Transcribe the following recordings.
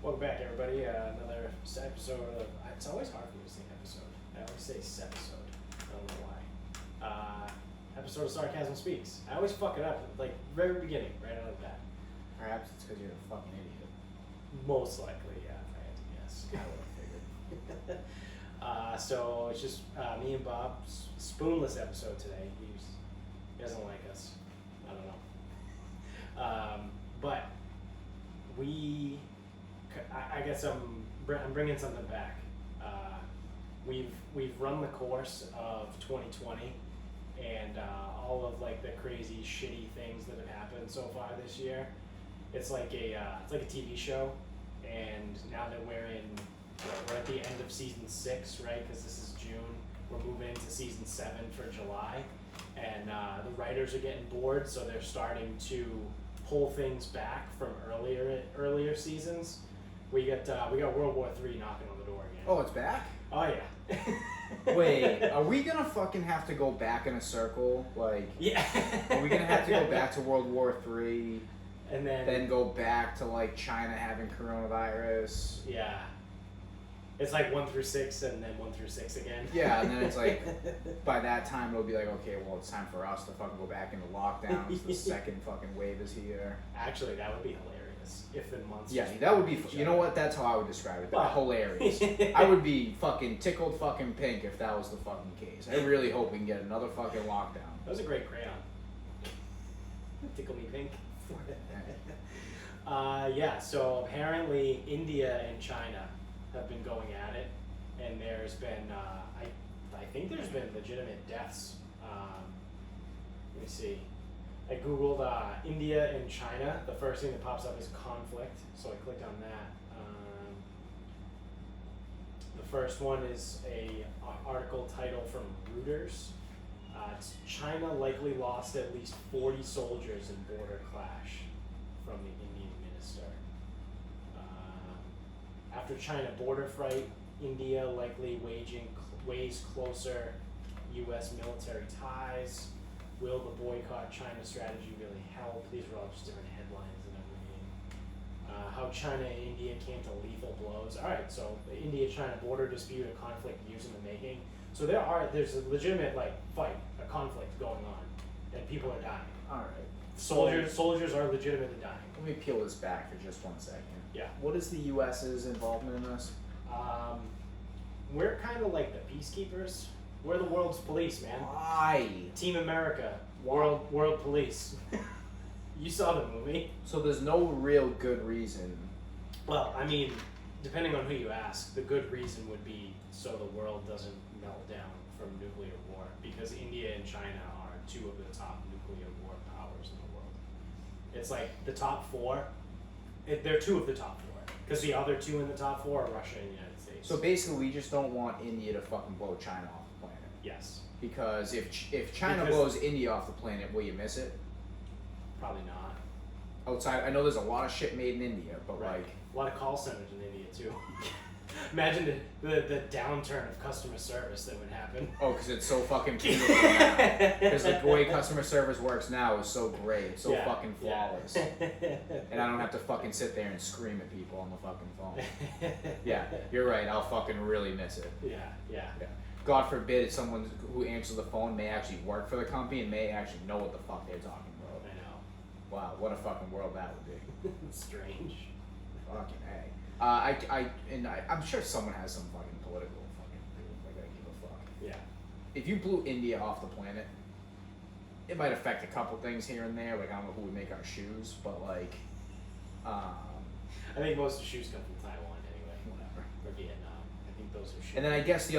Welcome back, everybody. Another episode of. It's always hard for me to say episode. I always say episode. I don't know why. Episode of Sarcasm Speaks. I always fuck it up, like very beginning, right out of the bat. Perhaps it's because you're a fucking idiot. Most likely, yeah. If I had to guess, kind of what I figured. So it's just me and Bob. Spoonless episode today. He doesn't like us. I don't know. But I guess I'm bringing something back. We've run the course of 2020 and all of like the crazy shitty things that have happened so far this year. It's like a TV show, and now that we're at the end of season 6, right? Because this is June. We're moving into season 7 for July, and the writers are getting bored, so they're starting to pull things back from earlier seasons. We got World War III knocking on the door again. Oh, it's back? Oh yeah. Wait, are we gonna fucking have to go back in a circle? Like, yeah. Are we gonna have to go back to World War III? And then go back to like China having coronavirus? Yeah. It's like 1 through 6 and then 1 through 6 again. Yeah, and then it's like, by that time it'll be like, okay, well it's time for us to fucking go back into lockdown. The second fucking wave is here. Actually, that would be hilarious if the months. Yeah, that would be. You know what? That's how I would describe it. Hilarious. I would be fucking tickled fucking pink if that was the fucking case. I really hope we can get another fucking lockdown. That was a great crayon. Tickle me pink. Yeah. So apparently, India and China have been going at it, and there's been I think there's been legitimate deaths. Let me see. I googled India and China. The first thing that pops up is conflict, so I clicked on that. The first one is a article title from Reuters. It's China likely lost at least 40 soldiers in border clash, from the Indian minister. After China border fight, India likely weighs closer U.S. military ties. Will the boycott China strategy really help? These are all just different headlines that I'm reading. How China and India came to lethal blows. All right, so the India-China border dispute, a conflict years in the making. So there's a legitimate a conflict going on, and people are dying. All right. Soldiers are legitimately dying. Let me peel this back for just 1 second. Yeah. What is the U.S.'s involvement in this? We're kind of like the peacekeepers. We're the world's police, man. Why? Team America. Why? World police. You saw the movie. So there's no real good reason. Well, I mean, depending on who you ask, the good reason would be so the world doesn't melt down from nuclear war, because India and China are 2 of the top nuclear war powers in the world. It's like the top 4. They're 2 of the top 4, because the other 2 in the top 4 are Russia and the United States. So basically, we just don't want India to fucking blow China off the planet. Yes. Because if China blows India off the planet, will you miss it? Probably not. Outside, I know there's a lot of shit made in India, but right. like a lot of call centers in India too. Imagine the downturn of customer service that would happen. Oh, because it's so fucking beautiful now. Because the way customer service works now is so great, it's so fucking flawless. And I don't have to fucking sit there and scream at people on the fucking phone. Yeah, you're right. I'll fucking really miss it. Yeah. God forbid someone who answers the phone may actually work for the company and may actually know what the fuck they're talking about. I know. Wow, what a fucking world that would be. Strange. Fucking A. I'm sure someone has some fucking political fucking like I give a fuck. Yeah. If you blew India off the planet, it might affect a couple things here and there. Like I don't know who would make our shoes, but like, I think most of the shoes come from Taiwan anyway. Whatever. Or Vietnam. I think those are shoes. And then I guess the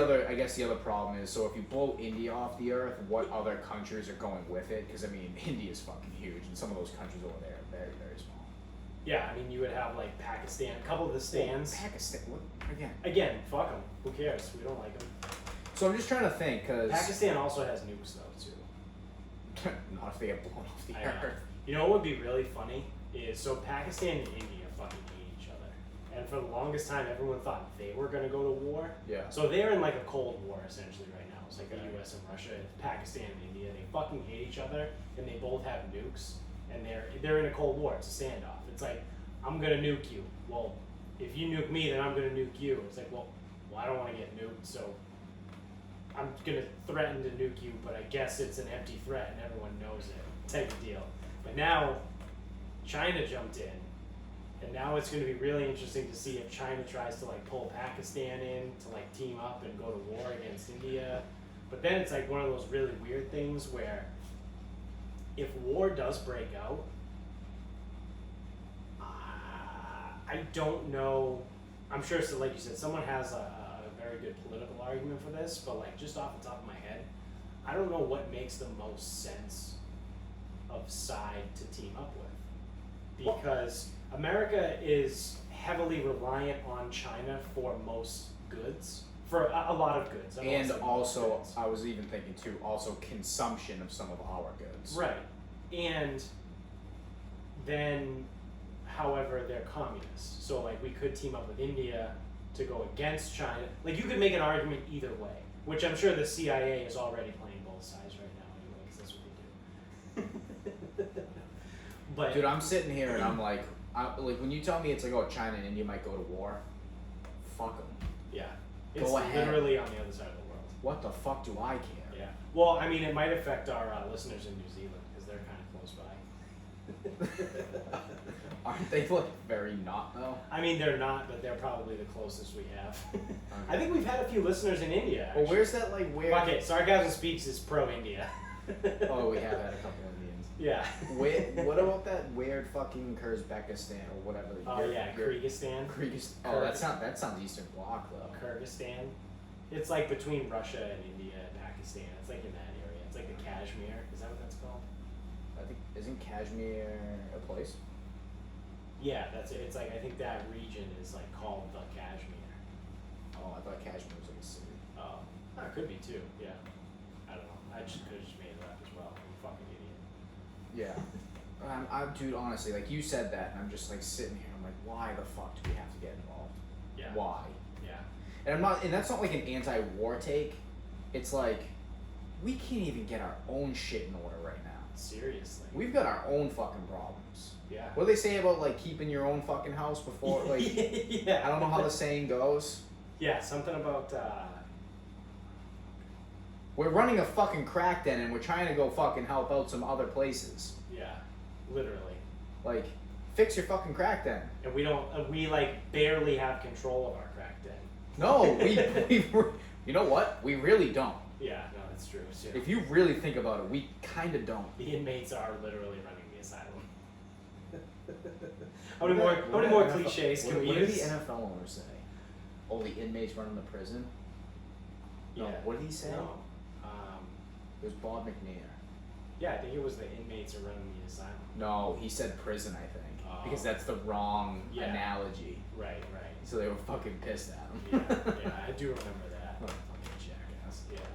other problem is, so if you blow India off the earth, what other countries are going with it? Because I mean, India's fucking huge, and some of those countries over there are very, very small. Yeah, I mean, you would have like Pakistan, a couple of the stands. Well, Pakistan, what? Again, fuck them. Who cares? We don't like them. So I'm just trying to think, because Pakistan also has nukes though too. Not if they get blown off the I know. earth. You know what would be really funny is, so Pakistan and India fucking hate each other, and for the longest time, everyone thought they were gonna go to war. Yeah. So they're in like a cold war essentially right now. It's like the U.S. and Russia, and Pakistan and India. They fucking hate each other, and they both have nukes, and they're in a cold war. It's a standoff. It's like, I'm gonna nuke you. Well, if you nuke me, then I'm gonna nuke you. It's like, well, I don't want to get nuked, so I'm gonna threaten to nuke you, but I guess it's an empty threat and everyone knows it, type of deal. But now, China jumped in, and now it's gonna be really interesting to see if China tries to like pull Pakistan in to like team up and go to war against India. But then it's like one of those really weird things where if war does break out, I don't know. I'm sure, so like you said, someone has a very good political argument for this, but like just off the top of my head, I don't know what makes the most sense of side to team up with. Because America is heavily reliant on China for most goods, for a lot of goods. And also, I was even thinking too, also consumption of some of our goods. Right. And then, however, they're communists. So like we could team up with India to go against China. Like you could make an argument either way, which I'm sure the CIA is already playing both sides right now anyway, because that's what they do. But dude, I'm sitting here and I'm like when you tell me it's like, oh, China and India might go to war, fuck them. Yeah. It's go ahead. Literally on the other side of the world. What the fuck do I care? Yeah. Well, I mean, it might affect our listeners in New Zealand because they're kind of close by. Aren't they like very not though? I mean, they're not, but they're probably the closest we have. I think we've had a few listeners in India. Actually. Well, where's that like weird? Fuck it, Sarcasm Speaks is pro-India. Oh, we have had a couple of Indians. Yeah. What about that weird fucking Kyrgyzstan or whatever? Oh yeah, Kyrgyzstan. Oh, that sounds Eastern Bloc though. Kyrgyzstan. It's like between Russia and India and Pakistan. It's like in that area. It's like the Kashmir. Is that what that's called? I think isn't Kashmir a place? Yeah, that's it. It's like I think that region is like called the Kashmir. Oh, I thought Kashmir was like a city. Oh, it could be too. Yeah. I don't know. I just could have just made it up as well. I'm a fucking idiot. Yeah. Dude, honestly, like you said that, and I'm just like sitting here. I'm like, why the fuck do we have to get involved? Yeah. Why? Yeah. And that's not like an anti-war take. It's like we can't even get our own shit in order right now. Seriously. We've got our own fucking problems. Yeah. What do they say about like keeping your own fucking house before like? Yeah. I don't know how the saying goes. Yeah, something about. We're running a fucking crack den and we're trying to go fucking help out some other places. Yeah, literally. Like, fix your fucking crack den. And we don't. We like barely have control of our crack den. No, we you know what? We really don't. Yeah, no, that's true. So, If you really think about it, we kind of don't. the inmates are literally running the asylum. How many more cliches can we what use? did the NFL owner say? Oh, the inmates running the prison? No, Yeah. what did he say? No. It was Bob McNair. Yeah, I think it was the inmates are running the asylum. No, he said prison, I think. Oh. Because that's the wrong Yeah. analogy. Right. So they were fucking pissed at him. Yeah, I do remember that. What a fucking jackass. Yeah.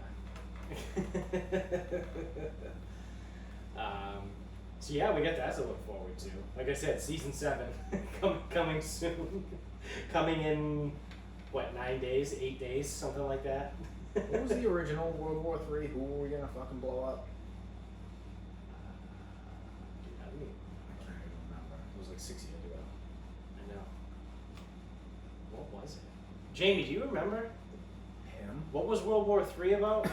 So yeah, we got that to look forward to. Like I said, season 7 coming soon. Coming in what, 9 days, 8 days, something like that. What was the original World War III? Who were we gonna fucking blow up? Dude, I can't even remember. It was like 6 years ago. I know. What was it? Jamie, do you remember? Him? What was World War III about?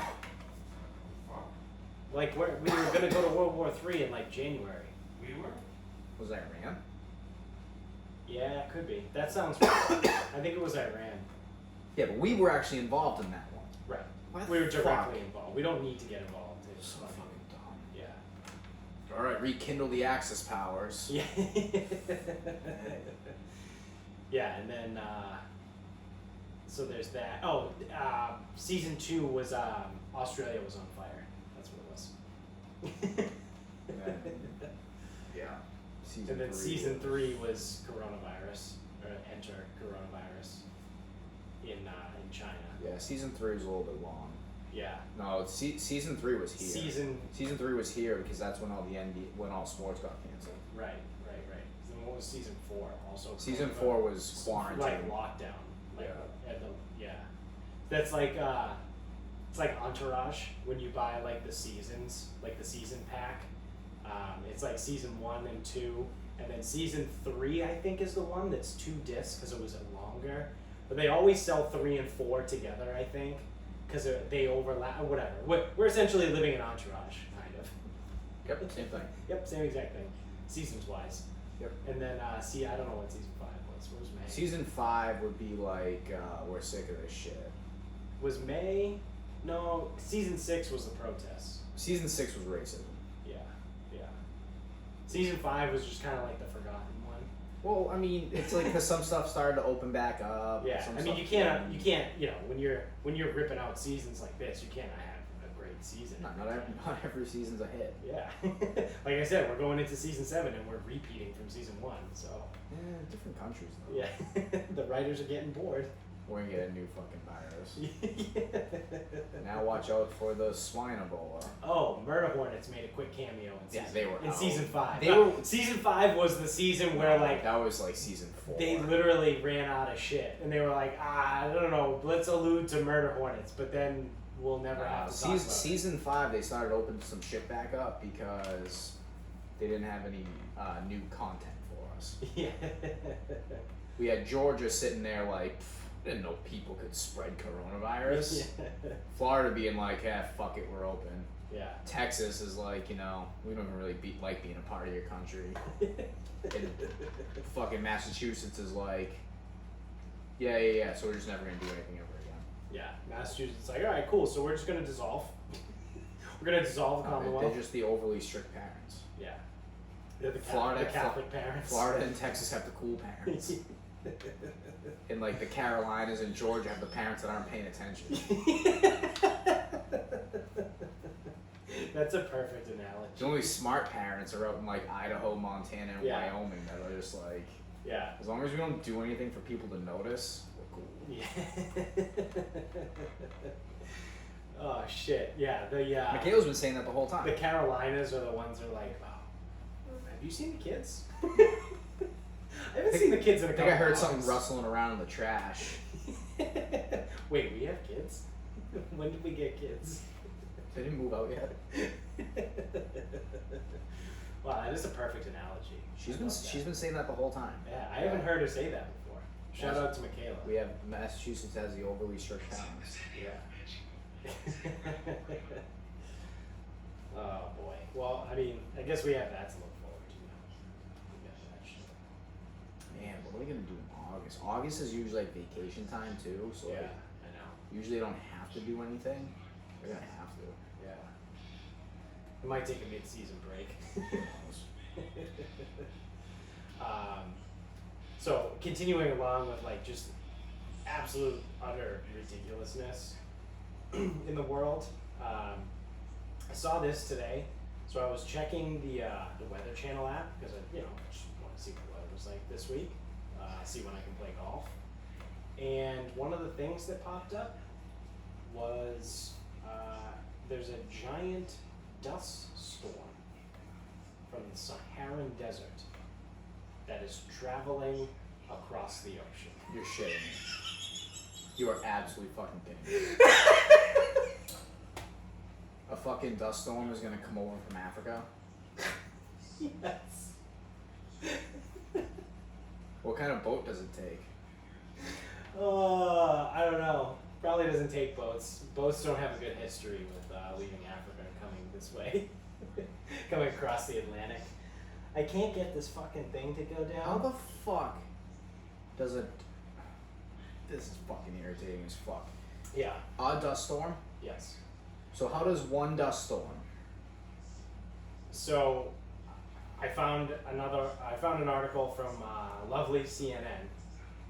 Like, we were gonna go to World War III in like January. We were? Was that Iran? Yeah, it could be. That sounds right. I think it was Iran. Yeah, but we were actually involved in that one. Right. Why the We were fuck? directly involved. We don't need to get involved. It's So fucking- fucking dumb. Yeah. Alright, rekindle the Axis powers. Yeah. Yeah, and then so there's that. Oh, season 2 was Australia was on fire. That's what it was. Yeah. And then season 3 was coronavirus, or enter coronavirus in China. Yeah, season 3 was a little bit long. Yeah. No, season 3 was here. Season. Season 3 was here because that's when when all sports got canceled. Right. Then what was season 4? Also. Season coronavirus? 4 was quarantine. Like lockdown. Like, Yeah. Yeah. That's like it's like Entourage when you buy like the seasons, like the season pack. It's like season 1 and 2, And then season 3, I think, is the one that's 2 discs because it was longer. But they always sell 3 and 4 together, I think, because they overlap or whatever. We're essentially living in Entourage, kind of. Yep, same thing. Yep, same exact thing, seasons wise. Yep. And then I don't know what season 5 was. Where's May? Season 5 would be like, we're sick of this shit. Was May? No, season 6 was the protests. Season 6 was racism. Yeah. Season 5 was just kind of like the forgotten one. Well, I mean, it's like because some stuff started to open back up. Yeah, some I mean, stuff you can't, when you're ripping out seasons like this, you can't have a great season. Not every season's a hit. Yeah, like I said, we're going into season 7 and we're repeating from season 1, so. Different countries though. Yeah, the writers are getting bored. We're gonna get a new fucking virus. Now watch out for the swine Ebola. Oh, Murder Hornets made a quick cameo in season 5. Season 5 was the season where like that was like season 4. They literally ran out of shit, and they were like, I don't know, let's allude to Murder Hornets, but then we'll never have to talk about season 5. They started opening some shit back up because they didn't have any new content for us. Yeah. We had Georgia sitting there like. Didn't know people could spread coronavirus. Yeah. Florida being like, fuck it, we're open. Yeah. Texas is like, we don't even really like being a part of your country. And fucking Massachusetts is like, yeah, so we're just never gonna do anything ever again. Yeah, Massachusetts is like, all right, cool, so we're just gonna dissolve. We're gonna dissolve the Commonwealth. They're just the overly strict parents. Yeah. They're the Catholic parents. Florida and Texas have the cool parents. And like the Carolinas and Georgia have the parents that aren't paying attention. That's a perfect analogy. The only smart parents are out in like Idaho, Montana, and Yeah. Wyoming that are just like, yeah. As long as we don't do anything for people to notice, we're cool. Yeah. Oh shit! Yeah, Michaela's been saying that the whole time. The Carolinas are the ones that are like, oh, have you seen the kids? I haven't seen the kids in a couple I think I heard months. something rustling around in the trash. Wait, we have kids? When did we get kids? They didn't move out yet. Wow, that is a perfect analogy. She's been saying that the whole time. Yeah, I haven't heard her say that before. Shout out to Michaela. We have Massachusetts has the overly strict parents. Yeah. Oh boy. Well, I mean, I guess we have that to look forward to now. We got that shit. Man, what are we gonna do in August? August is usually like vacation time too, so Yeah, like, I know. usually they don't have to do anything. They're gonna have to. Yeah. We might take a mid-season break. Who knows? So continuing along with like just absolute utter ridiculousness in the world. I saw this today, so I was checking the Weather Channel app because I just want to see what the weather was like this week. See when I can play golf. And one of the things that popped up was there's a giant dust storm from the Saharan desert that is traveling across the ocean. You're shitting me. You are absolutely fucking kidding me. A fucking dust storm is gonna come over from Africa? Yes. What kind of boat does it take? I don't know. Probably doesn't take boats. Boats don't have a good history with leaving Africa and coming this way. Coming across the Atlantic. I can't get this fucking thing to go down. How the fuck does it... This is fucking irritating as fuck. Yeah. A dust storm? Yes. So how does one dust storm? So, I found an article from lovely CNN.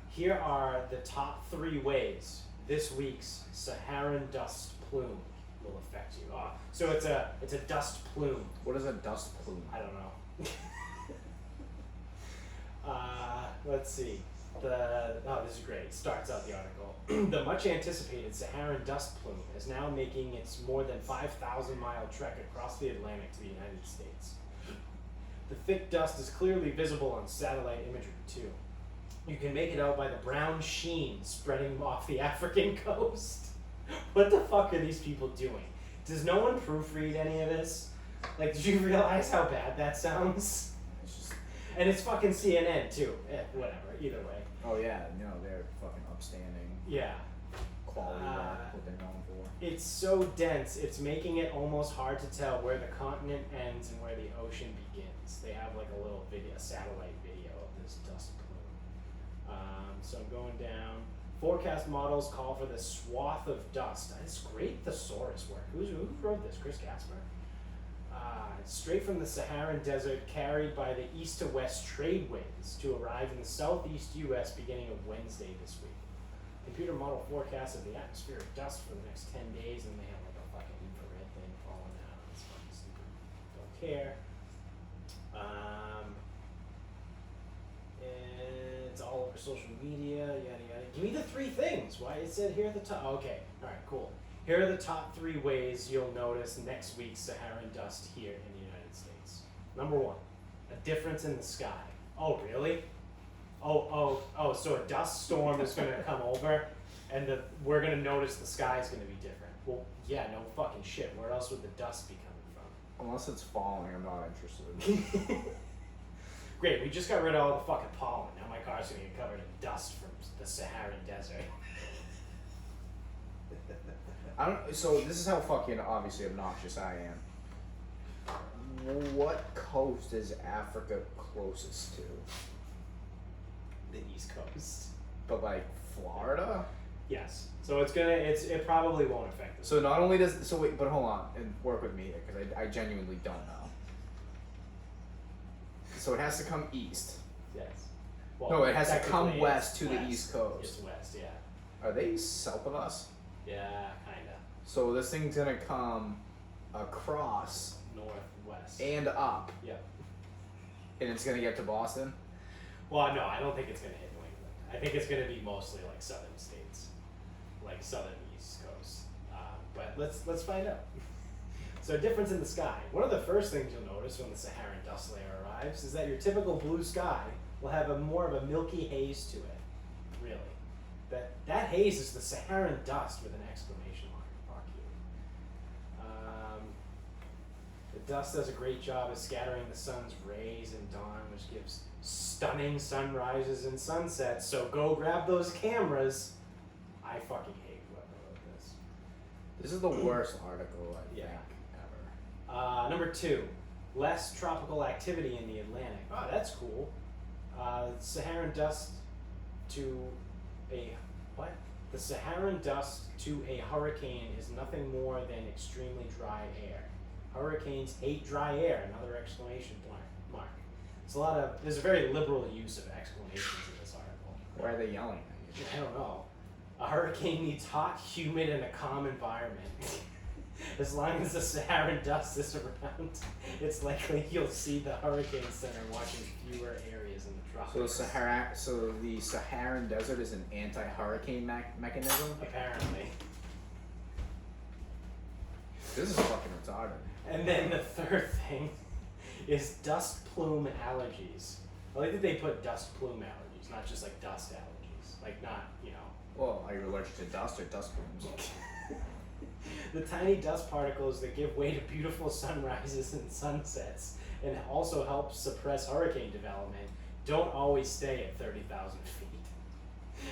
Here are the top 3 ways this week's Saharan dust plume will affect you. So it's a dust plume. What is a dust plume? I don't know. Let's see. This is great. Starts out the article. The much anticipated Saharan dust plume is now making its more than 5,000 mile trek across the Atlantic to the United States. The thick dust is clearly visible on satellite imagery too. You can make it out by the brown sheen spreading off the African coast. What the fuck are these people doing? Does no one proofread any of this? Like, did you realize how bad that sounds? It's just... And it's fucking CNN too. Whatever. Either way. Oh yeah, no, they're fucking upstanding. Yeah. Quality work, what they're known for. It's so dense, it's making it almost hard to tell where the continent ends and where the ocean begins. They have like a little video, satellite video of this dust plume. So I'm going down. Forecast models call for the swath of dust. It's great thesaurus work. Who wrote this? Chris Casper? It's straight from the Saharan desert, carried by the east to west trade winds to arrive in the southeast U.S. beginning of Wednesday this week. Computer model forecast of the atmospheric dust for the next 10 days, and they have like a fucking infrared thing falling down. It's fucking stupid. Don't care. It's all over social media, yada yada. Give me the 3 things. Why it said here at the top. Okay, alright, cool. Here are the top 3 ways you'll notice next week's Saharan dust here in the United States. Number 1, a difference in the sky. Oh, really? Oh, so a dust storm is going to come over and we're going to notice the sky is going to be different. Well, yeah, no fucking shit. Where else would the dust be coming from? Unless it's falling, I'm not interested. Great, we just got rid of all the fucking pollen. Now my car's going to get covered in dust from the Saharan desert. So this is how fucking obviously obnoxious I am. What coast is Africa closest to? The East Coast. But like Florida? Yes. So it probably won't affect us. So not only does, so wait, but hold on and work with me here because I genuinely don't know. So it has to come east. Yes. Well, No, it has to come technically west to west. the East Coast. It's west, yeah. Are they south of us? Yeah, kinda. So this thing's gonna come across Northwest. and up, Yep. and it's gonna get to Boston. Well, no, I don't think it's gonna hit New England. I think it's gonna be mostly like southern states, like southern East Coast. But let's find out. So, difference in the sky. One of the first things you'll notice when the Saharan dust layer arrives is that your typical blue sky will have more of a milky haze to it. Really, that haze is the Saharan dust with an exclamation mark. Fuck you. The dust does a great job of scattering the sun's rays in dawn, which gives stunning sunrises and sunsets. So go grab those cameras. I fucking hate whoever wrote this. This is the worst article I think Yeah. ever. Number 2, less tropical activity in the Atlantic. Oh, that's cool. Saharan dust to a what? The Saharan dust to a hurricane is nothing more than extremely dry air. Hurricanes hate dry air. Another exclamation mark. There's a very liberal use of exclamations in this article. Why are they yelling at you? I don't know. A hurricane needs hot, humid, and a calm environment. As long as the Saharan dust is around, it's likely you'll see the hurricane center watching fewer areas in the tropics. So the Saharan desert is an anti-hurricane mechanism? Apparently. This is fucking retarded. And then the third thing is dust plume allergies. I like that they put dust plume allergies, not just like dust allergies. Like not, Well, are you allergic to dust or dust plumes? The tiny dust particles that give way to beautiful sunrises and sunsets and also help suppress hurricane development don't always stay at 30,000 feet.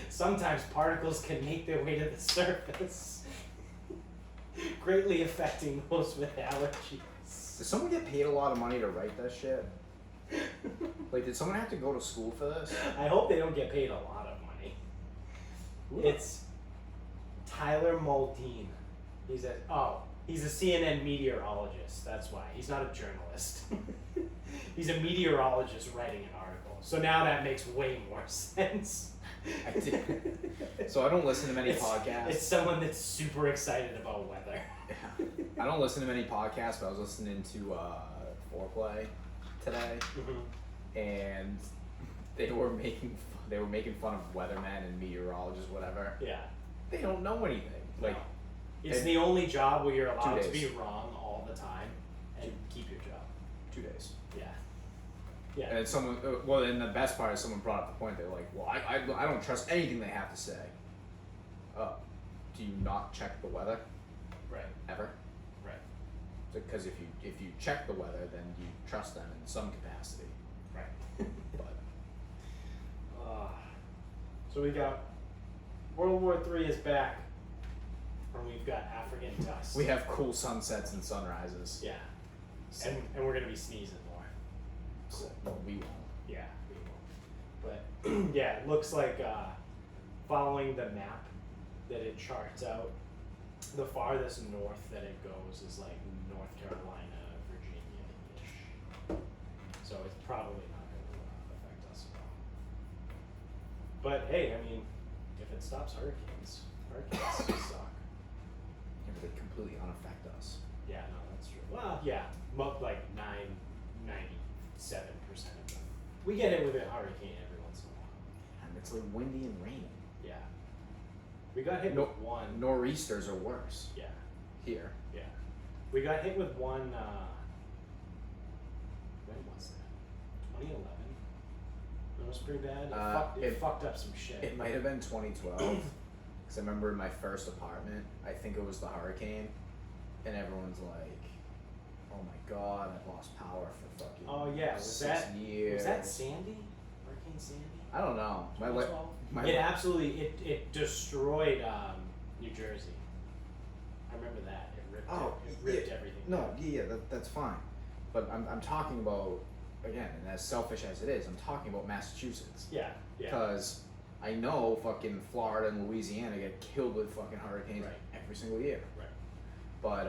Sometimes particles can make their way to the surface, greatly affecting those with allergies. Did someone get paid a lot of money to write that shit? Like, did someone have to go to school for this? I hope they don't get paid a lot of money. It's Tyler Muldean. He's a CNN meteorologist. That's why. He's not a journalist. He's a meteorologist writing an article. So now that makes way more sense. So I don't listen to many podcasts. It's someone that's super excited about weather. Yeah. I don't listen to many podcasts, but I was listening to Foreplay today, and they were making fun of weathermen and meteorologists, whatever. Yeah. They don't know anything. Like, it's the only job where you're allowed 2 to days. be wrong all the time and keep your job. 2 days. Yeah. Yeah. And someone, well, and the best part is someone brought up the point. They're like, well, I don't trust anything they have to say. Do you not check the weather? Right. Ever? Right. Because if you check the weather, then you trust them in some capacity. Right. But So we got World War III is back, and we've got African dust. we have cool sunsets and sunrises. Yeah. So, And we're gonna be sneezing more. well, we won't. Yeah, we will. But yeah, it looks like following the map that it charts out, the farthest north that it goes is like North Carolina, Virginia-ish. So it's probably not going to affect us at all. But hey, I mean, if it stops hurricanes suck. Yeah, but they completely unaffect us. Yeah, no, that's true. Well, yeah, like 97% of them. We get hit with a hurricane every once in a while. And it's like windy and raining. Yeah. We got hit with one. Nor'easters are worse Yeah, here. yeah. We got hit with one, when was that? 2011? That was pretty bad. It fucked up some shit. It might have been 2012. Because I remember in my first apartment, I think it was the hurricane, and everyone's like, "Oh my god, I've lost power for fucking Oh yeah, was 6 years." Was that Sandy? Hurricane Sandy? I don't know. 2012? My It absolutely it destroyed New Jersey. I remember that. It ripped everything. No, down. yeah, that's fine. But I'm talking about, again, and as selfish as it is, I'm talking about Massachusetts. Yeah, yeah. Because I know fucking Florida and Louisiana get killed with fucking hurricanes Right. every single year. Right. But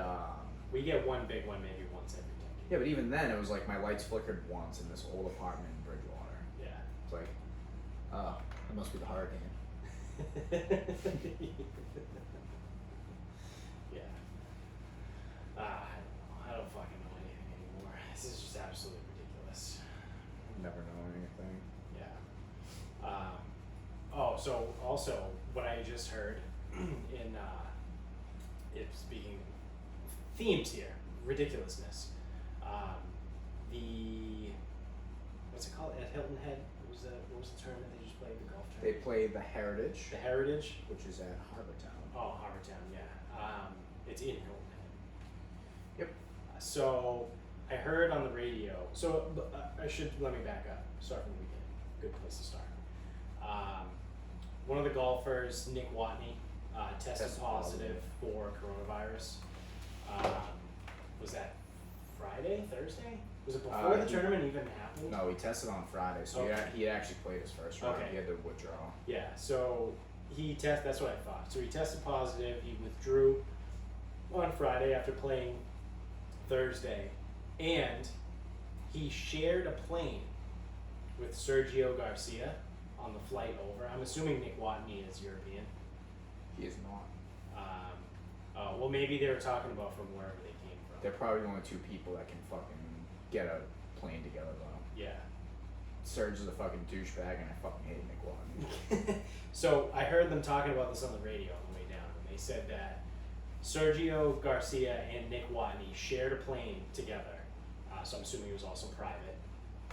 We get one big one maybe once every decade. yeah, but even then it was like my lights flickered once in this old apartment in Bridgewater. Yeah. It's like, it must be the hurricane. Yeah. I don't fucking know anything anymore. This is just absolutely ridiculous. Never know anything. Yeah. So also what I just heard in it's speaking themes here, ridiculousness. The what's it called at Hilton Head? What was the tournament they just played? The golf They tournament. played the Heritage, The Heritage. which is at Harbortown. Oh, Harbortown, yeah. It's in Hilton Head. Yep. So I heard on the radio. So let me back up. Start from the beginning. Good place to start. One of the golfers, Nick Watney, tested positive for coronavirus. Was that Friday, Thursday? Was it before the tournament even happened? No, he tested on Friday, so Okay. he had actually played his first round. Okay. He had to withdraw. Yeah, so that's what I thought. So he tested positive, he withdrew on Friday after playing Thursday, and he shared a plane with Sergio Garcia on the flight over. I'm assuming Nick Watney is European. He is not. Well, maybe they were talking about from wherever they came from. They're probably the only two people that can fucking get a plane together, though. Yeah. Serge is a fucking douchebag, and I fucking hate Nick Watney. So I heard them talking about this on the radio on the way down, and they said that Sergio Garcia and Nick Watney shared a plane together, so I'm assuming it was also private,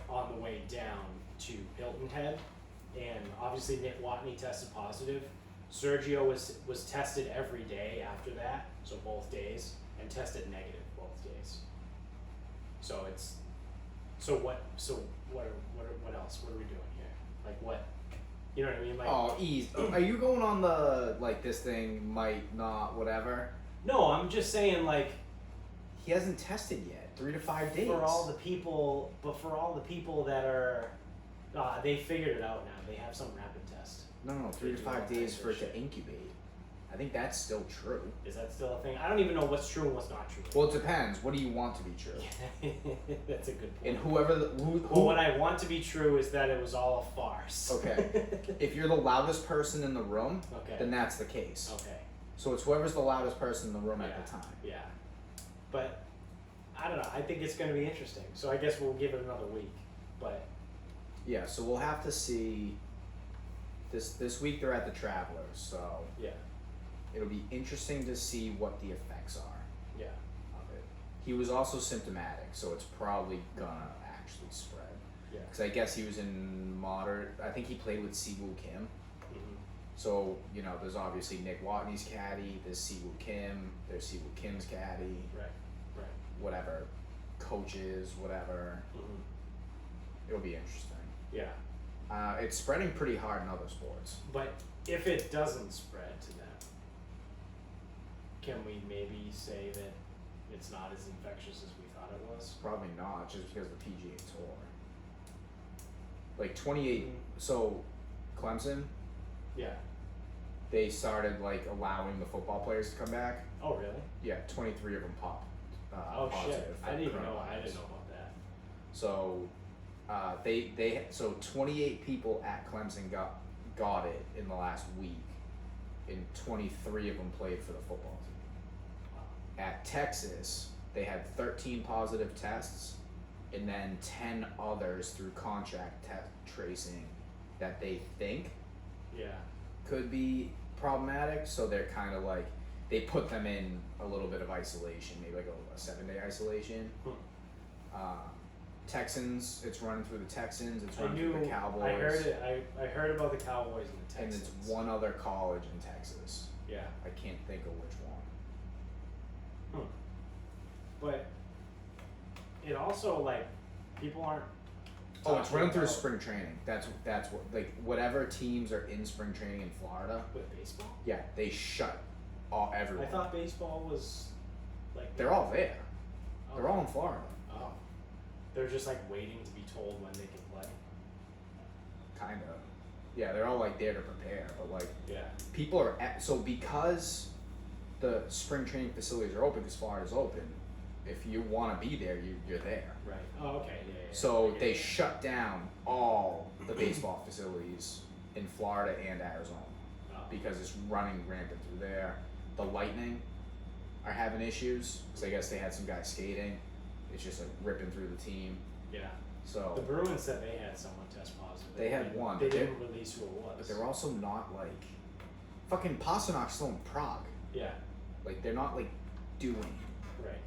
on the way down to Hilton Head, and obviously Nick Watney tested positive. Sergio was tested every day after that, so both days, and tested negative both days. So what else? What are we doing here? Like what? You know what I mean? Like, Oh, ease. Are you going on the, like, this thing might not, whatever? no, I'm just saying, like, He hasn't tested yet. 3 to 5 days. for all the people that are, they figured it out now. They have some rapid test. No, 3 to They do 5 all days types for of it to shit. incubate. I think that's still true. Is that still a thing? I don't even know what's true and what's not true. Well, it depends. What do you want to be true? That's a good point. And whoever who Well, what I want to be true is that it was all a farce. Okay. If you're the loudest person in the room, Okay. then that's the case. Okay. So it's whoever's the loudest person in the room Yeah. at the time. Yeah. But I don't know. I think it's going to be interesting. So I guess we'll give it another week. But Yeah, so we'll have to see. This week they're at the Travelers, so yeah, it'll be interesting to see what the effects are yeah, of it. He was also symptomatic, so it's probably gonna actually spread. yeah. Because I guess he was in moderate. I think he played with Siwoo Kim. Mm-hmm. So, you know, there's obviously Nick Watney's caddy, there's Siwoo Kim, there's Siwoo Kim's caddy, Right. whatever, coaches, whatever. Mm-hmm. It'll be interesting. Yeah. It's spreading pretty hard in other sports. But if it doesn't spread to them, can we maybe say that it's not as infectious as we thought it was? Probably not, just because of the PGA Tour. Like 28. So, Clemson. Yeah. They started like allowing the football players to come back. Oh really? Yeah, 23 of them popped. Oh positive shit! for I didn't even know. coronavirus. I didn't know about that. So, so 28 people at Clemson got it in the last week, and 23 of them played for the football team. Wow. At Texas, they had 13 positive tests, and then 10 others through contract tracing that they think Yeah. could be problematic. So they're kind of like, they put them in a little bit of isolation, maybe like a 7-day isolation. Texans, it's running through the Texans, it's running through the Cowboys. I heard it. I heard about the Cowboys and the And Texans. it's one other college in Texas. Yeah. I can't think of which one. But it also like people aren't. Oh, it's running through about- spring training. That's what, like, whatever teams are in spring training in Florida. With baseball. Yeah, they shut everyone. I thought baseball was like. They're all there. Oh. They're all in Florida. Oh. They're just like waiting to be told when they can play. Kind of. Yeah, they're all like there to prepare, but like Yeah. people are so because the spring training facilities are open, because Florida's open. If you want to be there, you're there. Right. Oh, okay. Yeah. So I they get it. shut down all the baseball facilities in Florida and Arizona Oh. because it's running rampant through there. The Lightning are having issues because I guess they had some guy skating. It's just like ripping through the team. Yeah. The So, Bruins said they had someone test positive. They had one, They but didn't release who it was. but they're also not like fucking Pasternak's still in Prague. Yeah. Like they're not like doing. Right.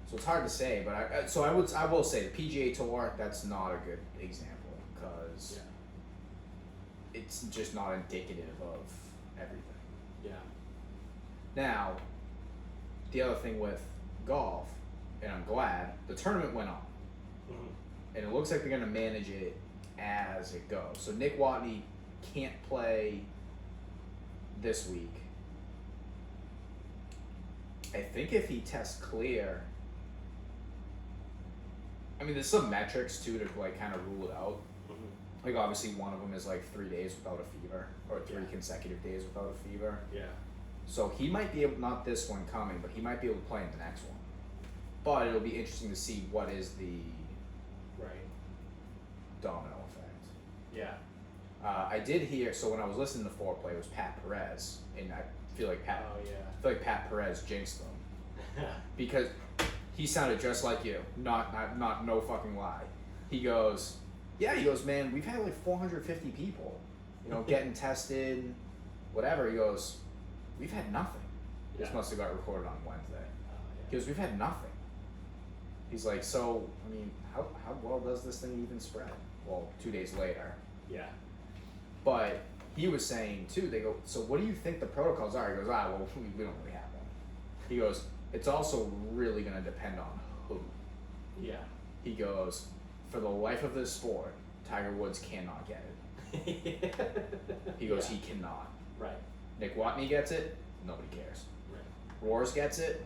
So it's hard to say, but I will say the PGA Tour, that's not a good example because Yeah. it's just not indicative of everything. Yeah. Now, the other thing with golf, and I'm glad, the tournament went on, Mm-hmm. and it looks like they're gonna manage it as it goes. So Nick Watney can't play this week. I think if he tests clear, I mean, there's some metrics too to like kind of rule it out. Mm-hmm. Like obviously one of them is like 3 days without a fever, or 3 Yeah. consecutive days without a fever. Yeah. So he might be able, not this one coming, but he might be able to play in the next one. But it'll be interesting to see what is the Right. domino effect. Yeah. I did hear, so when I was listening to Foreplay, it was Pat Perez, and I feel like Pat Perez jinxed them because he sounded just like you. Not no fucking lie. He goes, man, we've had like 450 people, getting tested, whatever. He goes, we've had nothing. This Yeah. must have got recorded on Wednesday. Yeah. He goes, we've had nothing. He's like, so, I mean, how well does this thing even spread? Well, 2 days later. Yeah. But he was saying too, they go, so what do you think the protocols are? He goes, well, we don't really have one. He goes, it's also really going to depend on who. Yeah. He goes, for the life of this sport, Tiger Woods cannot get it. He goes, Yeah. he cannot. Right. Nick Watney gets it, nobody cares. Right. Roars gets it,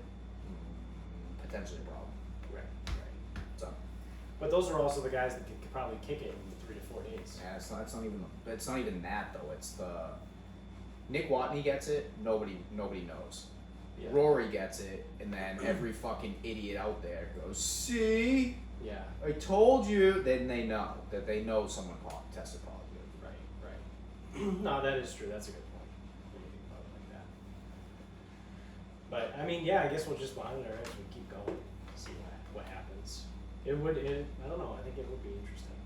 potentially a problem. Right. Right. So, But those are also the guys that could probably kick it in 3 to 4 days. yeah, it's not even that though. It's the Nick Watney gets it, nobody knows. Yeah. Rory gets it, and then every fucking idiot out there goes, see, Yeah. I told you. Then they know that someone tested positive. Right. Right. No, that is true. That's a good point. When you think about it like that. But I mean, yeah, I guess we'll just monitor it as we keep going, see what happens. I don't know. I think it would be interesting.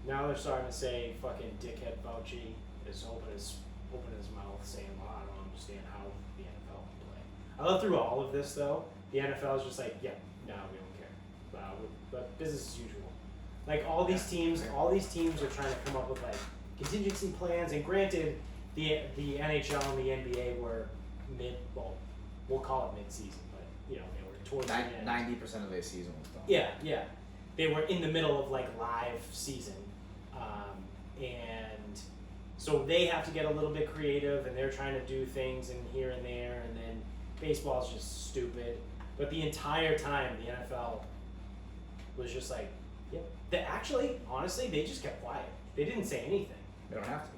Now they're starting to say fucking dickhead Fauci is open his mouth saying, well, I don't understand how the NFL can play. I love through all of this though, the NFL is just like, yeah, no, we don't care. But business as usual. Like all these teams are trying to come up with like contingency plans, and granted, the NHL and the NBA were we'll call it mid-season, but they were towards the end. 90% of their season was done. Yeah, they were in the middle of like live season, and so they have to get a little bit creative, and they're trying to do things and here and there, and then baseball's just stupid. But the entire time, the NFL was just like, yep. Actually, honestly, they just kept quiet. They didn't say anything. They don't have to.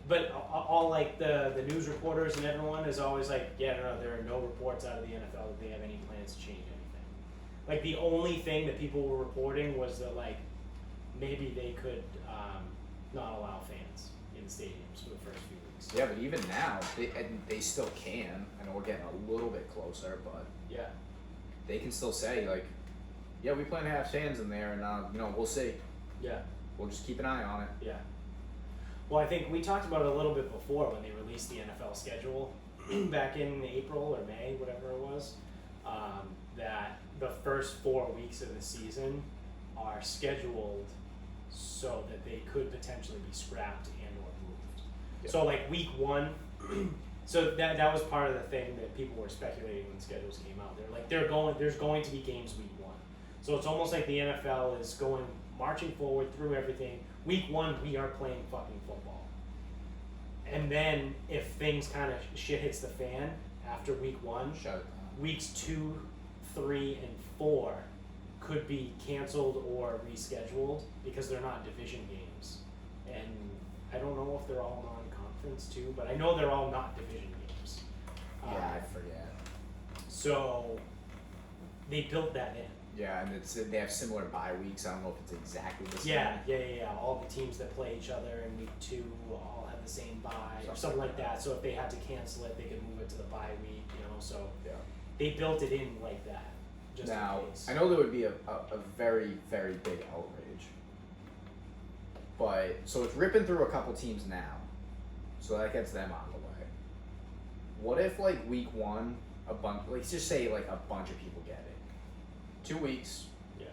But all like the news reporters and everyone is always like, yeah, no, there are no reports out of the NFL that they have any plans to change anything. Like the only thing that people were reporting was that like maybe they could not allow fans in stadiums for the first few weeks. Yeah, but even now, they still can. I know we're getting a little bit closer, but Yeah. they can still say like, yeah, we plan to have fans in there, and we'll see. Yeah. We'll just keep an eye on it. Yeah. Well, I think we talked about it a little bit before when they released the NFL schedule back in April or May, whatever it was, that the first 4 weeks of the season are scheduled so that they could potentially be scrapped and or moved. Yep. So like week 1, so that was part of the thing that people were speculating when schedules came out. They're like there's going to be games week 1. So it's almost like the NFL is marching forward through everything. Week 1, we are playing fucking football. And then if things kind of shit hits the fan after week 1, Shut it down. weeks 2, 3, and 4 could be canceled or rescheduled because they're not division games. And I don't know if they're all non-conference too, but I know they're all not division games. Yeah, I forget. So they built that in. Yeah, and they have similar bye weeks. I don't know if it's exactly the same. Yeah. All the teams that play each other in week 2 all have the same bye or something like that. So if they had to cancel it, they could move it to the bye week, So Yeah. they built it in like that. Just Now, in case. I know there would be a very, very big outrage. But, so it's ripping through a couple teams now. So that gets them out of the way. What if, like, week 1, let's just say, like, a bunch of people get it. 2 weeks. Yeah.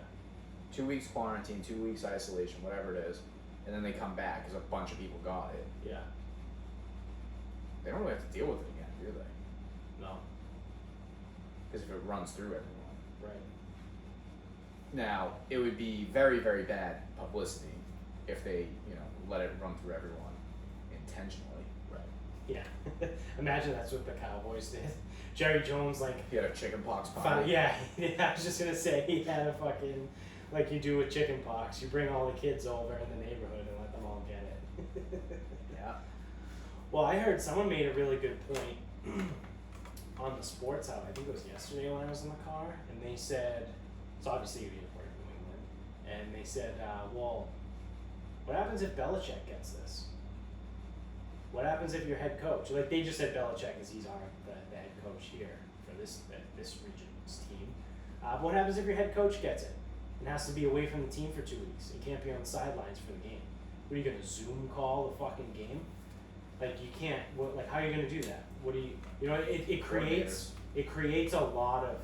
2 weeks quarantine, 2 weeks isolation, whatever it is. And then they come back because a bunch of people got it. Yeah. They don't really have to deal with it again, do they? No. Because if it runs through everyone. Right. Now, it would be very, very bad publicity if they, let it run through everyone intentionally. Right. Yeah. Imagine that's what the Cowboys did. Jerry Jones, like, He had a chicken pox party. yeah, I was just gonna say he had a fucking, like you do with chicken pox, you bring all the kids over in the neighborhood and let them all get it. Yeah. Well, I heard someone made a really good point on the sports hour. I think it was yesterday when I was in the car, and they said, so obviously you work in New England, and they said, well, what happens if Belichick gets this? What happens if your head coach, like they just said Belichick because he's the head coach here for this region's team. What happens if your head coach gets it and has to be away from the team for 2 weeks? He can't be on the sidelines for the game. What are you gonna Zoom call the fucking game? Like you can't. How are you gonna do that? What do you? It creates a lot of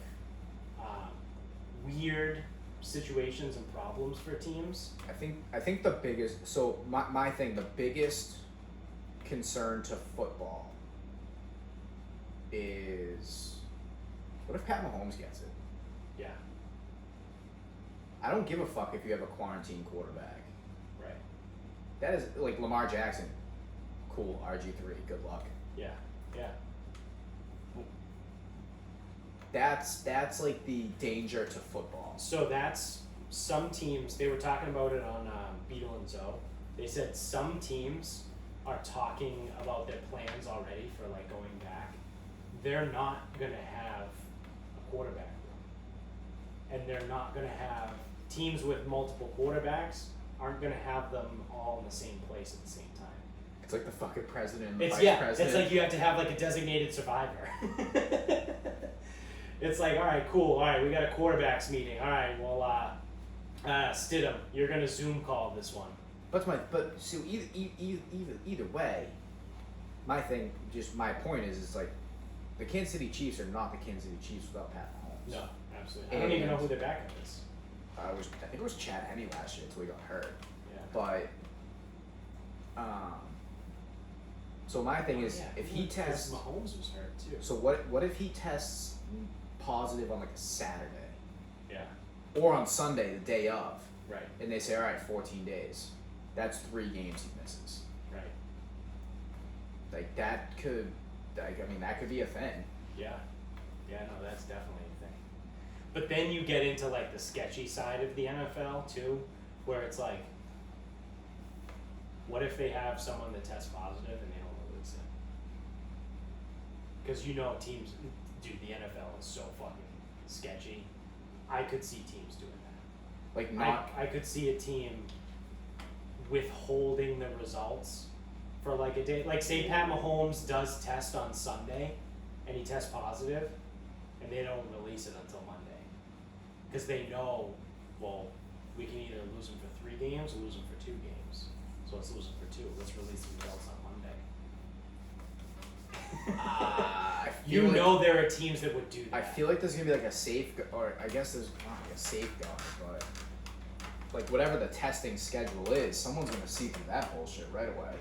weird situations and problems for teams. I think the biggest, so my thing, the biggest concern to football is, what if Pat Mahomes gets it? Yeah. I don't give a fuck if you have a quarantine quarterback. Right. That is, like Lamar Jackson, cool, RG3, good luck. Yeah. Yeah. That's like the danger to football. So that's some teams. They were talking about it on Beetle and Zoe. They said some teams are talking about their plans already for like going back. They're not gonna have a quarterback room, and they're not gonna have teams with multiple quarterbacks aren't gonna have them all in the same place at the same time. It's like the fucking president and the It's vice president. It's like you have to have like a designated survivor. It's like, all right, cool. All right, we got a quarterbacks meeting. All right, well, Stidham, you're gonna Zoom call this one. But so either way, my point is, it's like the Kansas City Chiefs are not the Kansas City Chiefs without Pat Mahomes. No, absolutely. I don't even know who their backup is. I think it was Chad Henne last year until he got hurt. Yeah. But so my thing is, if he tests, Mahomes was hurt too. so what if he tests positive on like a Saturday? Yeah. or on Sunday, the day of, Right. and they say, all right, 14 days. That's 3 games he misses. Right. Like that could, like I mean, that could be a thing. Yeah. Yeah, no, that's definitely a thing. But then you get into like the sketchy side of the NFL too, where it's like, what if they have someone that tests positive and they don't release it? Because you know teams, dude, the NFL is so fucking sketchy. I could see teams doing that. Like not. I could see a team withholding the results for like a day. Like say Pat Mahomes does test on Sunday and he tests positive and they don't release it until Monday. Because they know, well, we can either lose him for 3 games or lose him for 2 games. So let's lose him for 2. Let's release the results on Monday. You like, know there are teams that would do that. I feel like there's gonna be like a safe, or I guess there's not like a safeguard, but like whatever the testing schedule is, someone's gonna see through that bullshit right away.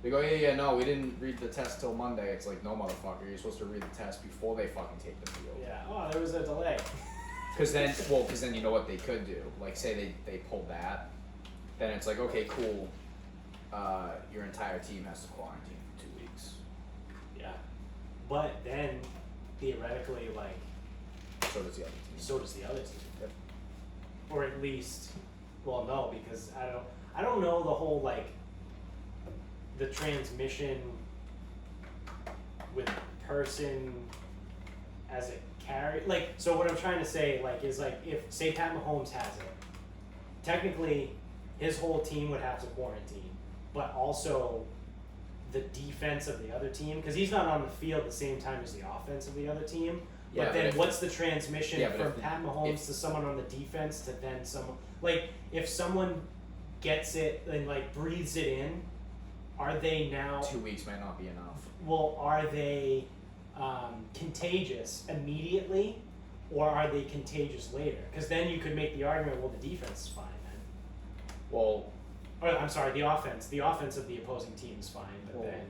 They go, no, we didn't read the test till Monday. It's like, no, motherfucker, you're supposed to read the test before they fucking take the field. Yeah. Oh, there was a delay. Because then you know what they could do. Like, say they pulled that, then it's like, okay, cool. Your entire team has to quarantine for 2 weeks. Yeah. But then, theoretically, like, So does the other team. so does the other team. Yep. Or at least, well, no, because I don't know the whole, like, the transmission with person as it carry, like, so what I'm trying to say, like, is like, if, say Pat Mahomes has it, technically, his whole team would have to quarantine, but also the defense of the other team, because he's not on the field at the same time as the offense of the other team. Yeah, But then what's the transmission Yeah, but from if- Pat Mahomes to someone on the defense to then someone, like, if someone gets it and like breathes it in, are they now, 2 weeks might not be enough. well, are they contagious immediately, or are they contagious later? Because then you could make the argument, well, the defense is fine then. Well, Or I'm sorry, the offense of the opposing team is fine, but Well, then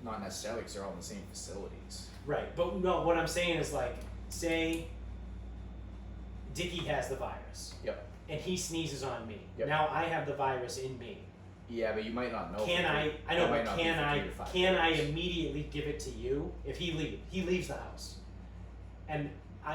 not necessarily because they're all in the same facilities. right. But no, what I'm saying is like, say Dickie has the virus. Yep. And he sneezes on me. Yep. Now I have the virus in me. Yeah, but you might not know. Can for I? three- I know, it might but not be can for I? 3 to 5 Can I days. immediately give it to you if he leaves the house? And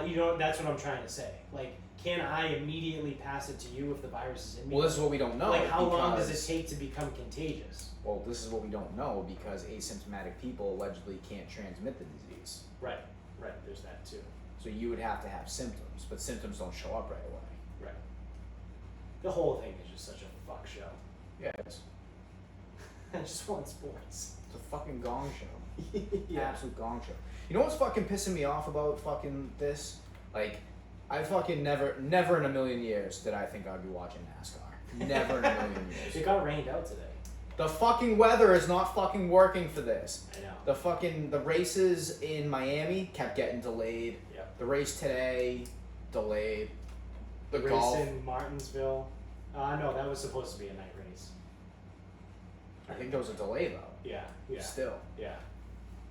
you know, that's what I'm trying to say. Like, can I immediately pass it to you if the virus is in me? Well, this is what we don't know. Like, how long does because- it take to become contagious? Well, this is what we don't know because asymptomatic people allegedly can't transmit the disease. Right. Right. There's that too. So you would have to have symptoms, but symptoms don't show up right away. Right. The whole thing is just such a fuck show. Yeah, it's I just want sports. a fucking gong show. Yeah. Absolute gong show. You know what's fucking pissing me off about fucking this? Like, I fucking never in a million years did I think I'd be watching NASCAR. Never in a million It years. got rained out today. The fucking weather is not fucking working for this. I know. The races in Miami kept getting delayed. Yep. The race today, delayed. The Race golf, in Martinsville. No, that was supposed to be a night race. I think there was a delay though. Yeah. Yeah. Still. Yeah.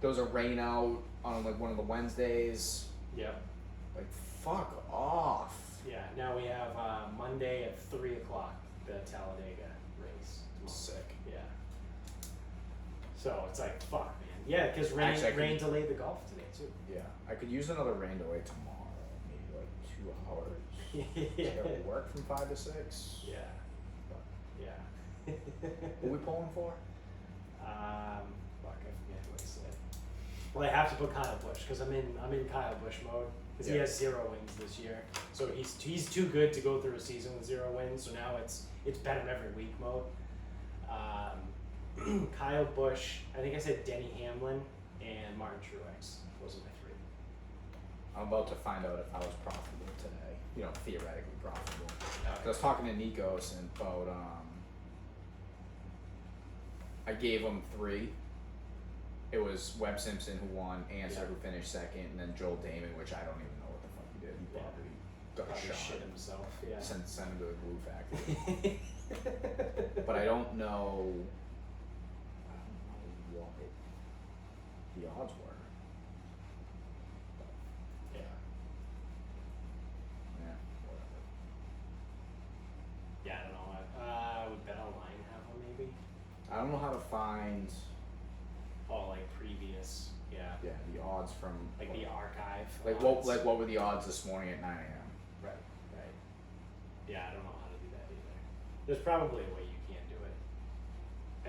There was a rain out on like one of the Wednesdays. Yep. Like, fuck off. Yeah. Now we have Monday at 3 o'clock, the Talladega race. Sick. Yeah. So it's like, fuck, man. Yeah, because rain, Actually, I could- rain delayed the golf today, too. Yeah. I could use another rain delay tomorrow. Maybe like 2 hours. Yeah. I gotta work from 5 to 6. Yeah. Yeah. Who we pulling for? Fuck, I forget what he said. Well, I have to put Kyle Busch because I'm in Kyle Busch mode because he Yeah. has 0 wins this year. So he's too good to go through a season with 0 wins. So now it's bet him every week mode. Kyle Busch, I think I said Denny Hamlin and Martin Truex. Those are my 3. I'm about to find out if I was profitable today. You know, theoretically profitable. Okay. I was talking to Nikos and about I gave him 3. It was Webb Simpson who won, Answer who finished second, and then Joel Damon, which I don't even know what the fuck he did. He Yeah. probably got Probably shot. shit himself. Yeah. Sent him to the glue factory. But I don't know what the odds were. Yeah. Yeah, whatever. I don't know how to find. All like previous, yeah. Yeah, the odds from. Like the archive. Like odds. what were the odds this morning at 9 a.m.? Right. Yeah, I don't know how to do that either. There's probably a way you can do it.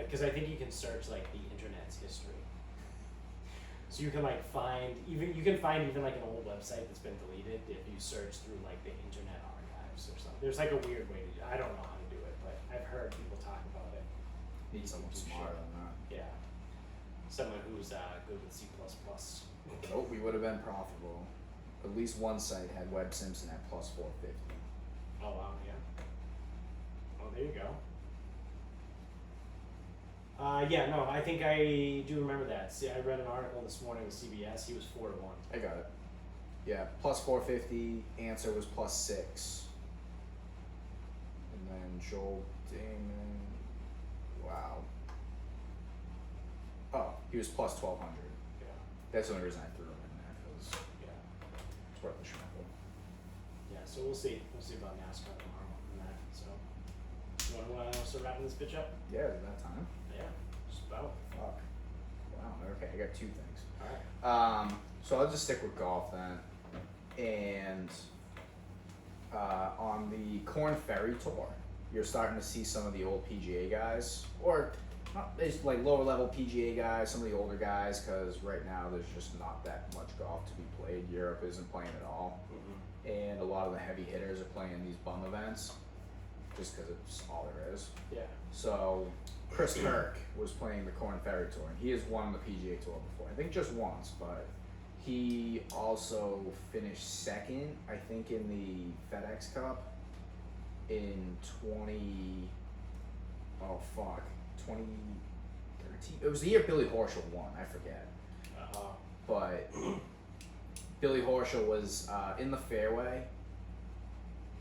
Because I think you can search like the internet's history. So you can like find even like an old website that's been deleted if you search through like the internet archives or something. There's like a weird way to do it. I don't know how to do it, but I've heard people talk about it. Need someone smarter than that. Yeah. Someone who's good with C++. Oh, we would have been profitable. At least one site had Webb Simpson at plus 450. Oh wow, yeah. Oh, there you go. Yeah, no, I think I do remember that. See, I read an article this morning with CBS. He was 4-1. I got it. Yeah, plus 450. Answer was plus 6. And then Joel Damon. Wow. Oh, he was plus 1200. Yeah, That's the only reason I threw him in there, because yeah, it's worth a schmeckel. yeah. So we'll see. We'll see about NASCAR tomorrow and that. So, you want to start wrapping this bitch up? Yeah, is it that time? Yeah, just about. Fuck. Wow, okay, I got 2 things. All right. So I'll just stick with golf then. And on the Corn Ferry Tour, you're starting to see some of the old PGA guys, or it's like lower level PGA guys, some of the older guys, because right now there's just not that much golf to be played. Europe isn't playing at all. Mm-hmm. And a lot of the heavy hitters are playing these bum events just because it's all there is. Yeah. So Chris Kirk was playing the Corn Ferry Tour, and he has won the PGA Tour before. I think just once, but he also finished second, I think, in the FedEx Cup in 2013. It was the year Billy Horschel won. I forget. But Billy Horschel was in the fairway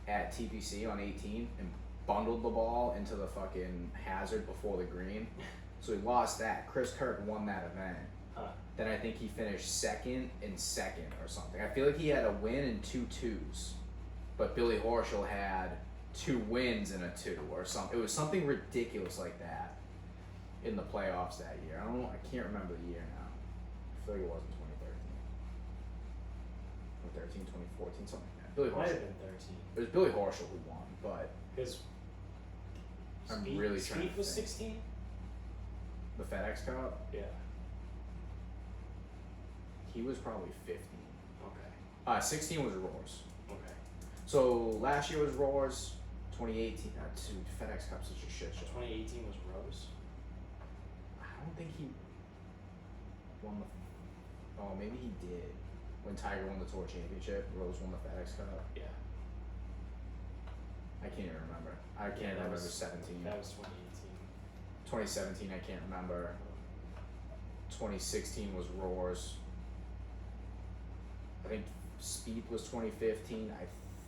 at TPC on 18 and bundled the ball into the fucking hazard before the green. So he lost that. Chris Kirk won that event. Then I think he finished second and second or something. I feel like he had a win and 2 twos. But Billy Horschel had 2 wins and a 2 or something. It was something ridiculous like that in the playoffs that year. I can't remember the year now. I feel like it wasn't 2013. 2014, something like that. Billy Might have Horschel. been 13. It was Billy Horschel who won, but Because I'm really trying Speed to was think. 16. The FedEx Cup, Yeah. he was probably 15. Okay. 16 was Roars. Okay. So last year was Roars. 2018, dude, FedEx Cup's such a shit show. 2018 was Rose. I don't think he won the. Oh, maybe he did. When Tiger won the Tour Championship, Rose won the FedEx Cup. Yeah. I can't even remember. I can't Yeah, that remember. was- It was 17. That was 2018. 2017, I can't remember. 2016 was Roars. I think Speed was 2015. I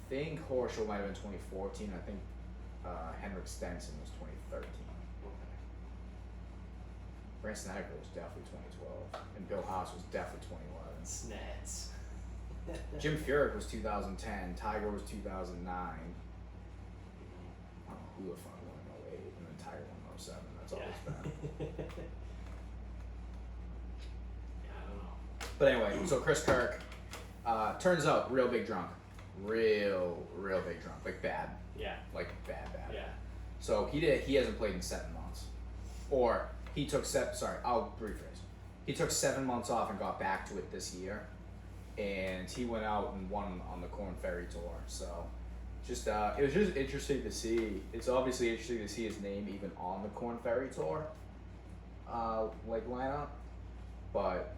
think Horschel might have been 2014. I think Henrik Stenson was 2013. Okay. Brant Snedeker was definitely 2012. And Bill Haas was definitely 2011. Sneds. Jim Furyk was 2010. Tiger was 2009. I don't know who the fuck won in 08. And then Tiger won in 07. That's all it's been. Yeah, I don't know. But anyway, so Chris Kirk, turns out real big drunk. Real big drunk. Like bad. Yeah. Like bad. Yeah. So he hasn't played in 7 months. Or he took I'll rephrase. He took 7 months off and got back to it this year. And he went out and won on the Corn Ferry Tour. So just it was just interesting to see. It's obviously interesting to see his name even on the Corn Ferry Tour like lineup. But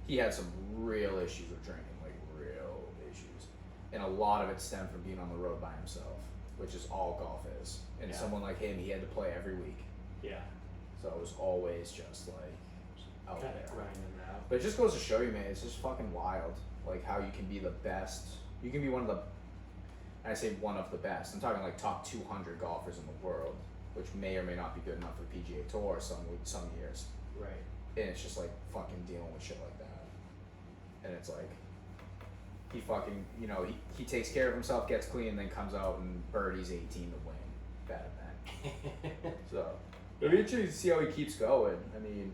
he had some real issues with drinking, like real issues. And a lot of it stemmed from being on the road by himself, which is all golf is. And Yeah. someone like him, he had to play every week. Yeah. So it was always just like out Kind there. of grinding it out. But it just goes to show you, man, it's just fucking wild. Like how you can be the best. You can be one of the, I say one of the best. I'm talking like top 200 golfers in the world, which may or may not be good enough for PGA Tour some years. Right. And it's just like fucking dealing with shit like that. And it's like, he fucking, he takes care of himself, gets clean, then comes out and birdies 18 to win that event. So it'll be interesting to see how he keeps going. I mean,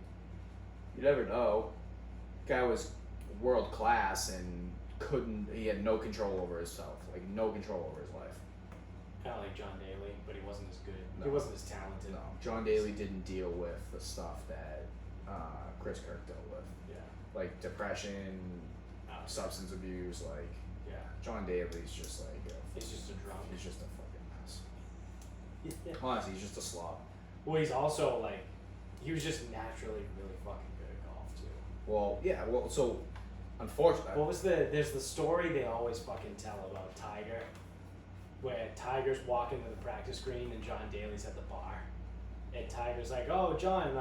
you never know. Guy was world class and he had no control over himself, like no control over his life. Kind of like John Daly, but he wasn't as good. No. He wasn't as talented. No, John Daly didn't deal with the stuff that Chris Kirk dealt with, Yeah. like depression, substance abuse. Like Yeah. John Daly's just like He's just a drunk. he's just a fucking mess. Honestly, he's just a slob. Well, he's also like, he was just naturally really fucking good at golf too. Well, yeah. Well, so unfortunately, What was there's the story they always fucking tell about Tiger, where Tiger's walking to the practice green and John Daly's at the bar. And Tiger's like, "Oh, John,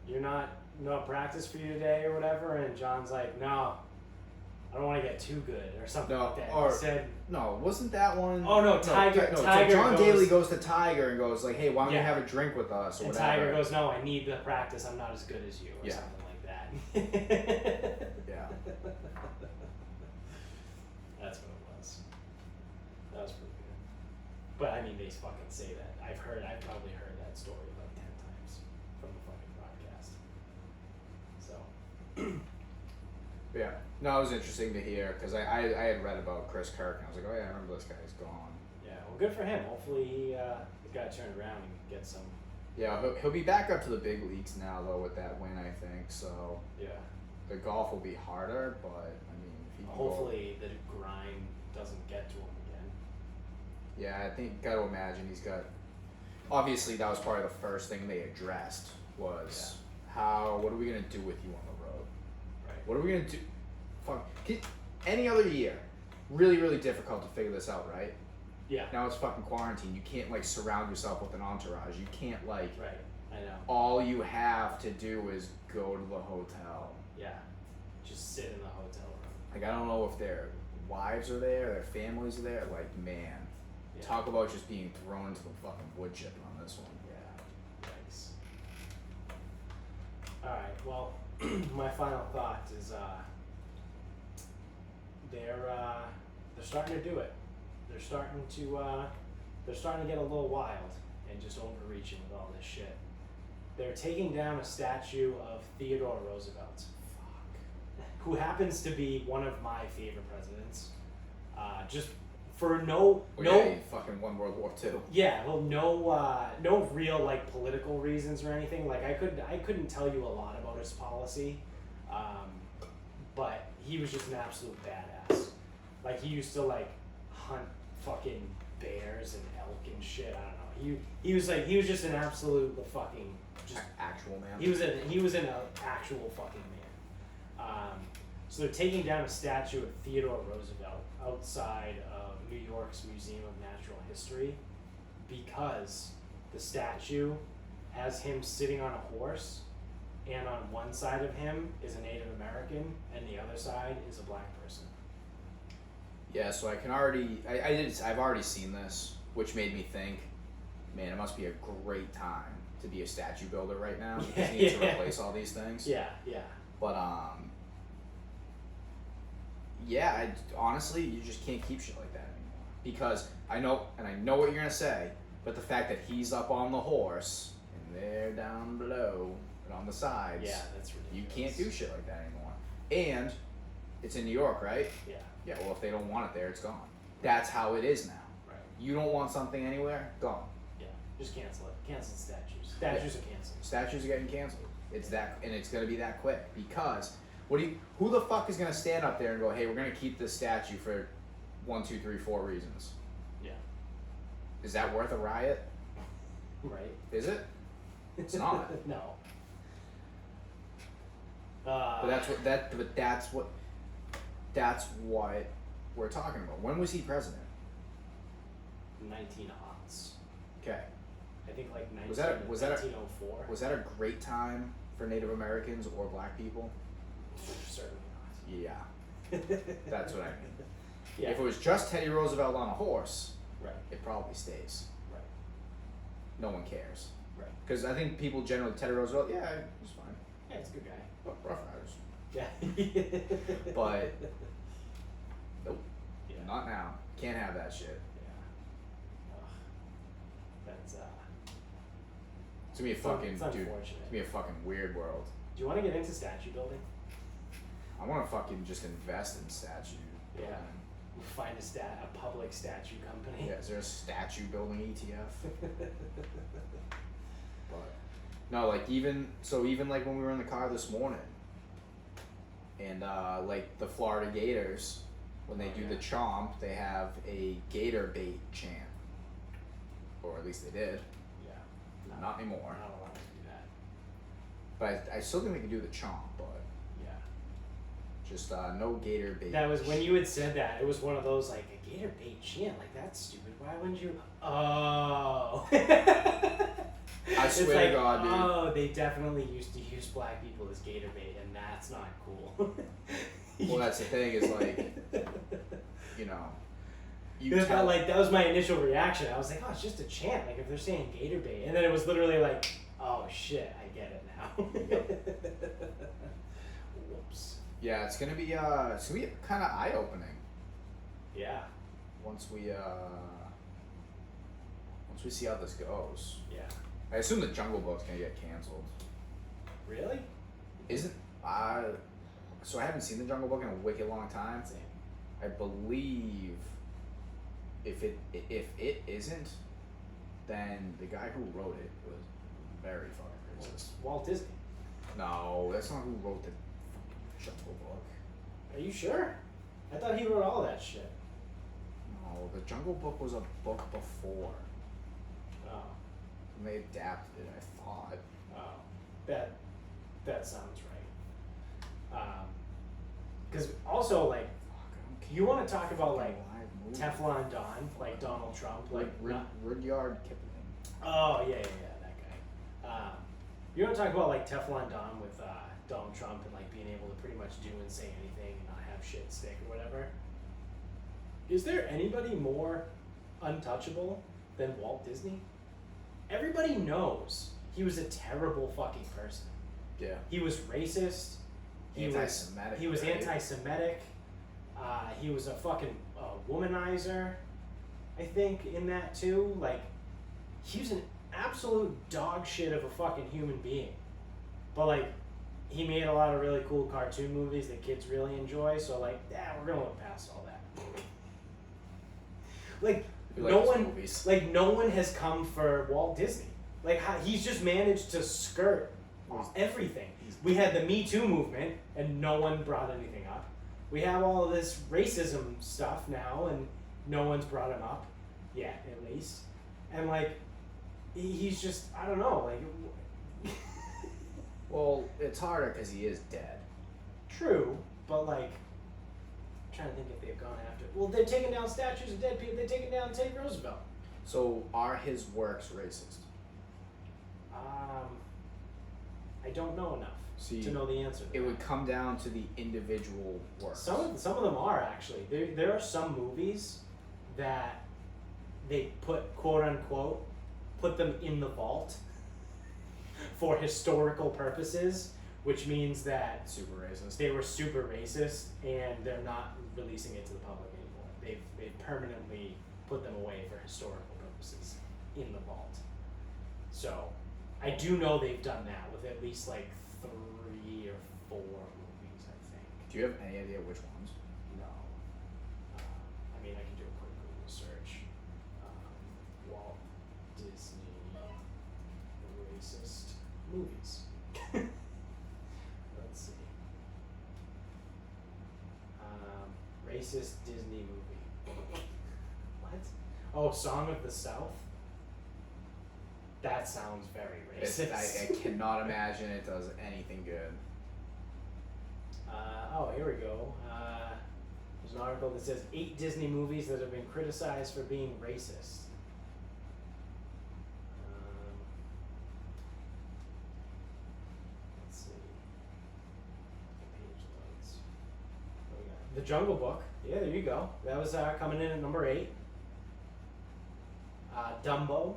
you're not practice for you today or whatever." And John's like, "No, I don't want to get too good," or something No, like that. or- He said, no, wasn't that one? Oh, no, Tiger- So Tiger John goes- Daly goes to Tiger and goes like, "Hey, why don't you Yeah. have a drink with us?" Or and whatever. Tiger goes, "No, I need the practice. I'm not as good as you," or Yeah. something like that. Yeah. That's what it was. That was pretty good. But I mean, they fucking say that. I've probably heard that story like 10 times from the fucking podcast. So. Yeah. No, it was interesting to hear because I had read about Chris Kirk and I was like, oh yeah, I remember this guy's gone. Yeah, well, good for him. Hopefully he got turned around and get some. Yeah, he'll be back up to the big leagues now though with that win, I think. So Yeah. the golf will be harder, but I mean, if he can Hopefully the grind doesn't get to him again. Yeah, I think got to imagine he's got. Obviously, that was probably the first thing they addressed was what are we gonna do with you on the road? Right. What are we gonna do? Fuck. Any other year, really, really difficult to figure this out, right? Yeah. Now it's fucking quarantine. You can't like surround yourself with an entourage. You can't like. Right. I know. All you have to do is go to the hotel. Yeah. Just sit in the hotel room. Like I don't know if their wives are there, their families are there. Like man, Yeah. talk about just being thrown into the fucking wood chip on this one. Yeah. Yikes. Alright, well, my final thought is they're starting to do it. They're starting to get a little wild and just overreaching with all this shit. They're taking down a statue of Theodore Roosevelt. Fuck. Who happens to be one of my favorite presidents. Just for no Yeah, he fucking won World War II. Yeah, well, no real like political reasons or anything. Like I couldn't tell you a lot about his policy, but he was just an absolute badass. Like he used to like hunt fucking bears and elk and shit. I don't know. He was just an absolute fucking just Actual man. he was an actual fucking man. So they're taking down a statue of Theodore Roosevelt outside of New York's Museum of Natural History because the statue has him sitting on a horse, and on one side of him is a Native American and the other side is a black person. Yeah, so I can already I've already seen this, which made me think, man, it must be a great time to be a statue builder right now because you need to replace all these things. Yeah. But yeah, honestly, you just can't keep shit like that anymore because I know what you're gonna say, but the fact that he's up on the horse and they're down below and on the sides, Yeah, that's ridiculous. you can't do shit like that anymore. And it's in New York, right? Yeah, Yeah, well, if they don't want it there, it's gone. That's how it is now. right. You don't want something anywhere, gone. Yeah, just cancel it. Cancel the statues. Statues are canceled. Statues are getting canceled. It's that, and it's gonna be that quick because who the fuck is gonna stand up there and go, hey, we're gonna keep this statue for 1, 2, 3, 4 reasons? Yeah. Is that worth a riot? Right. Is it? It's not. No. But that's what we're talking about. When was he president? 1900s. Okay. I think like 1904? 1904. Was that a great time for Native Americans or black people? Certainly Yeah. That's what I mean. not. Yeah. If it was just Teddy Roosevelt on a horse, Right. it probably stays. Right. No one cares. Right. Because I think people generally, Teddy Roosevelt, yeah, he's fine. Yeah, he's a good guy. But Rough Riders. Yeah. But, nope, Yeah. not now. Can't have that shit. Yeah. Ugh. That's It's gonna be a fucking it's dude. It's unfortunate. gonna be a fucking weird world. Do you want to get into statue building? I want to fucking just invest in statue. Yeah. building. Find a public statue company. Yeah, is there a statue building ETF? But no, like even like when we were in the car this morning, and like the Florida Gators, when they do the chomp, they have a gator bait chant, or at least they did. Yeah. Not anymore. Not allowed to do that. But I still think they can do the chomp, but Yeah. just no gator bait. That was when you had said that. It was one of those like a gator bait chant. Like that's stupid. Why wouldn't you? Oh. I It's swear like, to God, dude. oh, they definitely used to use black people as gator bait, and that's not cool. Well, that's the thing is like, you know, you Because tell like that was my initial reaction. I was like, oh, it's just a chant. Like if they're saying gator bait, and then it was literally like, oh shit, I get it now. Whoops. Yeah, it's gonna be kind of eye opening Yeah. once we see how this goes. Yeah. I assume the Jungle Book's gonna get canceled. Really? Isn't so I haven't seen the Jungle Book in a wicked long time. Same. I believe if it isn't, then the guy who wrote it was very fucking racist. Walt Disney. No, that's not who wrote the fucking Jungle Book. Are you sure? I thought he wrote all that shit. No, the Jungle Book was a book before. Oh. And they adapted it, I thought. Oh. That sounds right. Because also like you want to talk about like Teflon Don, like Donald Trump, like Rudyard Kipling. oh yeah, that guy. You want to talk about like Teflon Don with Donald Trump and like being able to pretty much do and say anything and not have shit stick or whatever. Is there anybody more untouchable than Walt Disney? Everybody knows he was a terrible fucking person. Yeah. He was racist. Anti-Semitic. He was right? anti-Semitic. He was a fucking womanizer, I think, in that too. Like, he was an absolute dog shit of a fucking human being. But like, he made a lot of really cool cartoon movies that kids really enjoy. So like, yeah, we're gonna look past all that. Like, no one has come for Walt Disney. Like, he's just managed to skirt everything. We had the Me Too movement, and no one brought anything up. We have all of this racism stuff now, and no one's brought him up yet, at least. And like, he's just, I don't know, like. Well, it's harder because he is dead. True, but like, I'm trying to think if they've gone after. Well, they're taking down statues of dead people. They're taking down Teddy Roosevelt. So are his works racist? I don't know enough to know the answer. To it that. would come down to the individual works. Some of them are actually. There are some movies that they put quote unquote put them in the vault for historical purposes, which means that super racist. they were super racist and they're not releasing it to the public anymore. They've permanently put them away for historical purposes in the vault. So I do know they've done that with at least like 3 or 4 movies, I think. Do you have any idea which ones? No. I mean, I can do a quick Google search. Walt Disney racist movies. Let's see. Racist Disney movie. What? Oh, Song of the South? That sounds very racist. I cannot imagine it does anything good. Here we go. There's an article that says 8 Disney movies that have been criticized for being racist. Let's see. The page loads. What we got? The Jungle Book. Yeah, there you go. That was coming in at number 8. Dumbo.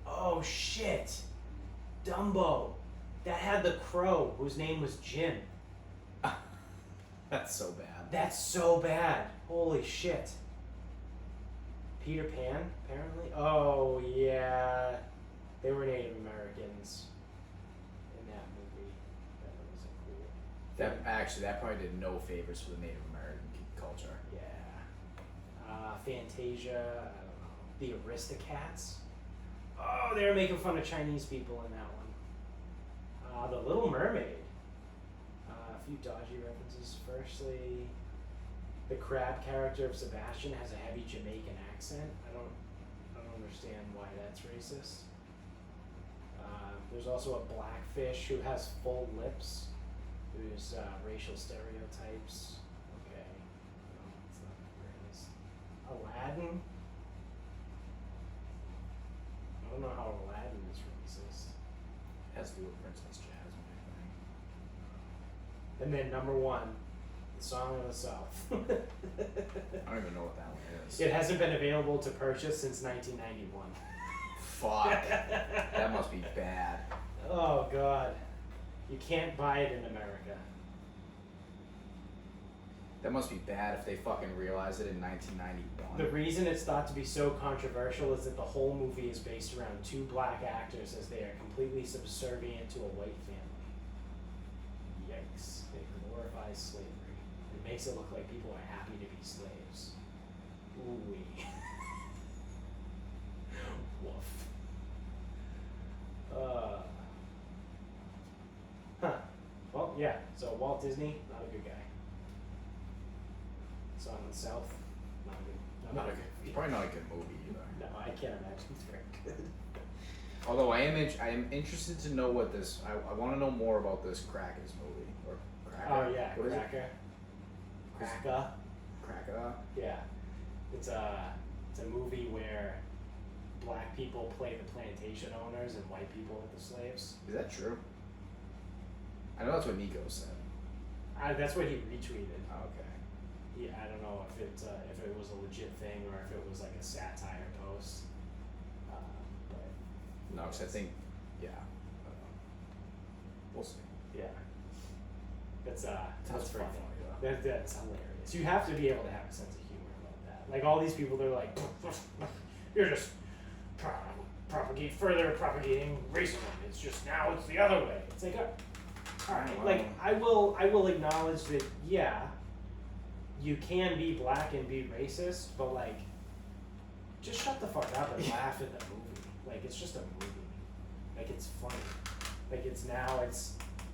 Oh shit! Dumbo! That had the crow whose name was Jim. That's so bad. That's so bad. Holy shit. Peter Pan, apparently. Oh yeah, they were Native Americans in that movie. That was a cool. That probably did no favors for the Native American culture. Yeah. Fantasia. I don't know. The Aristocats. Oh, they were making fun of Chinese people in that one. The Little Mermaid. A few dodgy references. Firstly, the crab character of Sebastian has a heavy Jamaican accent. I don't understand why that's racist. There's also a blackfish who has full lips. There's racial stereotypes. Okay, no, it's not racist. Aladdin. I don't know how Aladdin is racist. It has to do with Princess Jasmine, I think. And then number one, the Song of the South. I don't even know what that one is. It hasn't been available to purchase since 1991. Fuck. That must be bad. Oh god. You can't buy it in America. That must be bad if they fucking realized it in 1991. The reason it's thought to be so controversial is that the whole movie is based around two black actors as they are completely subservient to a white family. Yikes. It glorifies slavery. It makes it look like people are happy to be slaves. Ooh-wee. Woof. Well, yeah, so Walt Disney, not a good guy. Song of the South, not a good. Not a good. It's probably not a good movie either. No, I can't imagine it's very good. Although I am interested to know what this. I want to know more about this Crackers movie or Cracker. Oh yeah, What is it? Cracker. Cracker. Cracker. Yeah, it's a movie where black people play the plantation owners and white people are the slaves. Is that true? I know that's what Nico said. That's what he retweeted. Oh, okay. Yeah, I don't know if it was a legit thing or if it was like a satire post. But No, because I think, yeah. We'll see. yeah, that's Sounds pretty funny, funny. That's hilarious. You have to be able to have a sense of humor about that. Like all these people, they're like, you're just propagating racism. It's just now it's the other way. It's like, all right, Wow. like I will acknowledge that. Yeah, you can be black and be racist, but like, just shut the fuck up and laugh at the movie. Like it's just a movie. Like it's funny. Like it's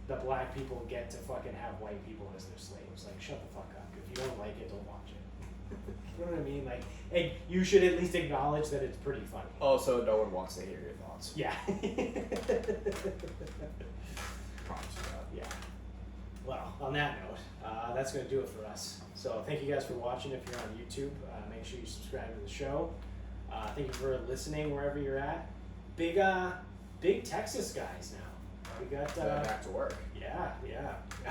the black people get to fucking have white people as their slaves. Like shut the fuck up. If you don't like it, don't watch it. You know what I mean? Like, and you should at least acknowledge that it's pretty funny. Also, no one wants to hear your thoughts. Yeah. Promise you that. Yeah. Well, on that note, that's going to do it for us. So thank you guys for watching. If you're on YouTube, make sure you subscribe to the show. Thank you for listening wherever you're at. Big Texas guys now. We got Back to work. yeah.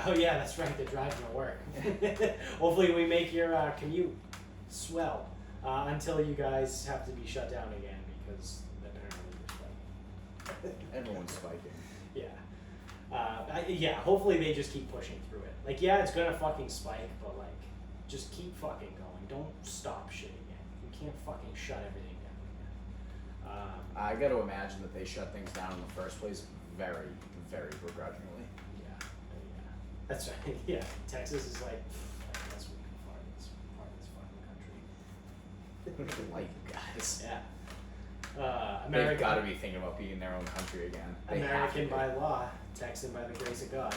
Oh yeah, that's right. They're driving to work. Hopefully we make your commute swell until you guys have to be shut down again because apparently you're spiking. Everyone's spiking. Yeah. Yeah, hopefully they just keep pushing through it. Like, yeah, it's gonna fucking spike, but like, just keep fucking going. Don't stop shit again. You can't fucking shut everything down again. I got to imagine that they shut things down in the first place very, very begrudgingly. Yeah. That's right. Yeah. Texas is like, I guess we can part of this fucking country. Like you guys. Yeah. They've American, got to be thinking about being their own country again. They have American to be. by law, Texan by the grace of God.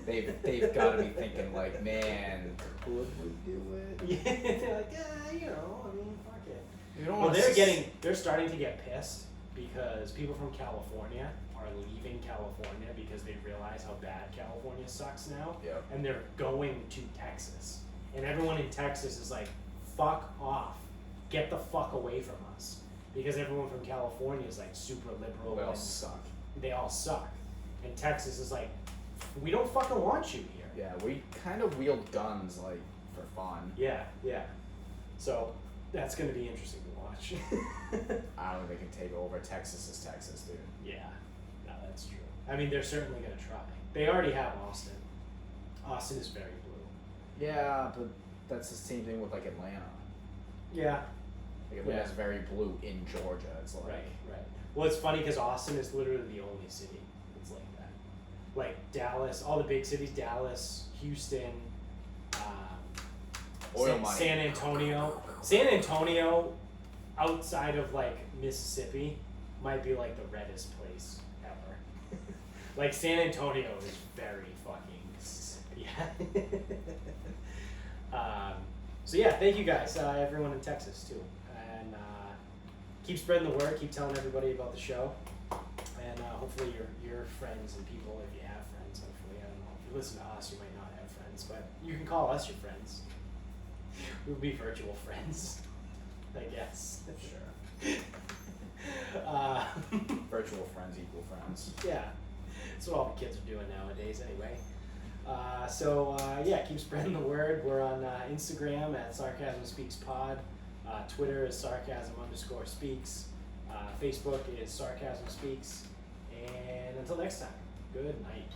They've got to be thinking like, man, could we do it? Yeah, they're like, yeah, you know, I mean, fuck it. You don't Well, want they're starting to get pissed because people from California are leaving California because they realize how bad California sucks now. Yep. And they're going to Texas. And everyone in Texas is like, fuck off. Get the fuck away from us. Because everyone from California is like super liberal. They all and suck. They all suck. And Texas is like, we don't fucking want you here. Yeah, we kind of wield guns like for fun. Yeah. So that's going to be interesting to watch. I don't think they can take over. Texas is Texas, dude. Yeah, no, that's true. I mean, they're certainly going to try. They already have Austin. Austin is very blue. Yeah, but that's the same thing with like Atlanta. Yeah. Like Atlanta's very blue in Georgia. It's like Right. Well, it's funny because Austin is literally the only city that's like that. Like Dallas, all the big cities, Dallas, Houston, oil money. San Antonio. San Antonio, outside of like Mississippi, might be like the reddest place ever. Like San Antonio is very fucking Mississippi. So yeah, thank you guys, everyone in Texas too, and keep spreading the word, keep telling everybody about the show, and hopefully your friends and people, if you have friends, hopefully, I don't know, if you listen to us, you might not have friends, but you can call us your friends. We'll be virtual friends, I guess. Sure. Virtual friends equal friends. Yeah, that's what all the kids are doing nowadays anyway. Yeah, keep spreading the word. We're on Instagram at Sarcasm Speaks Pod. Twitter is Sarcasm_speaks. Facebook is Sarcasm Speaks. And until next time, good night.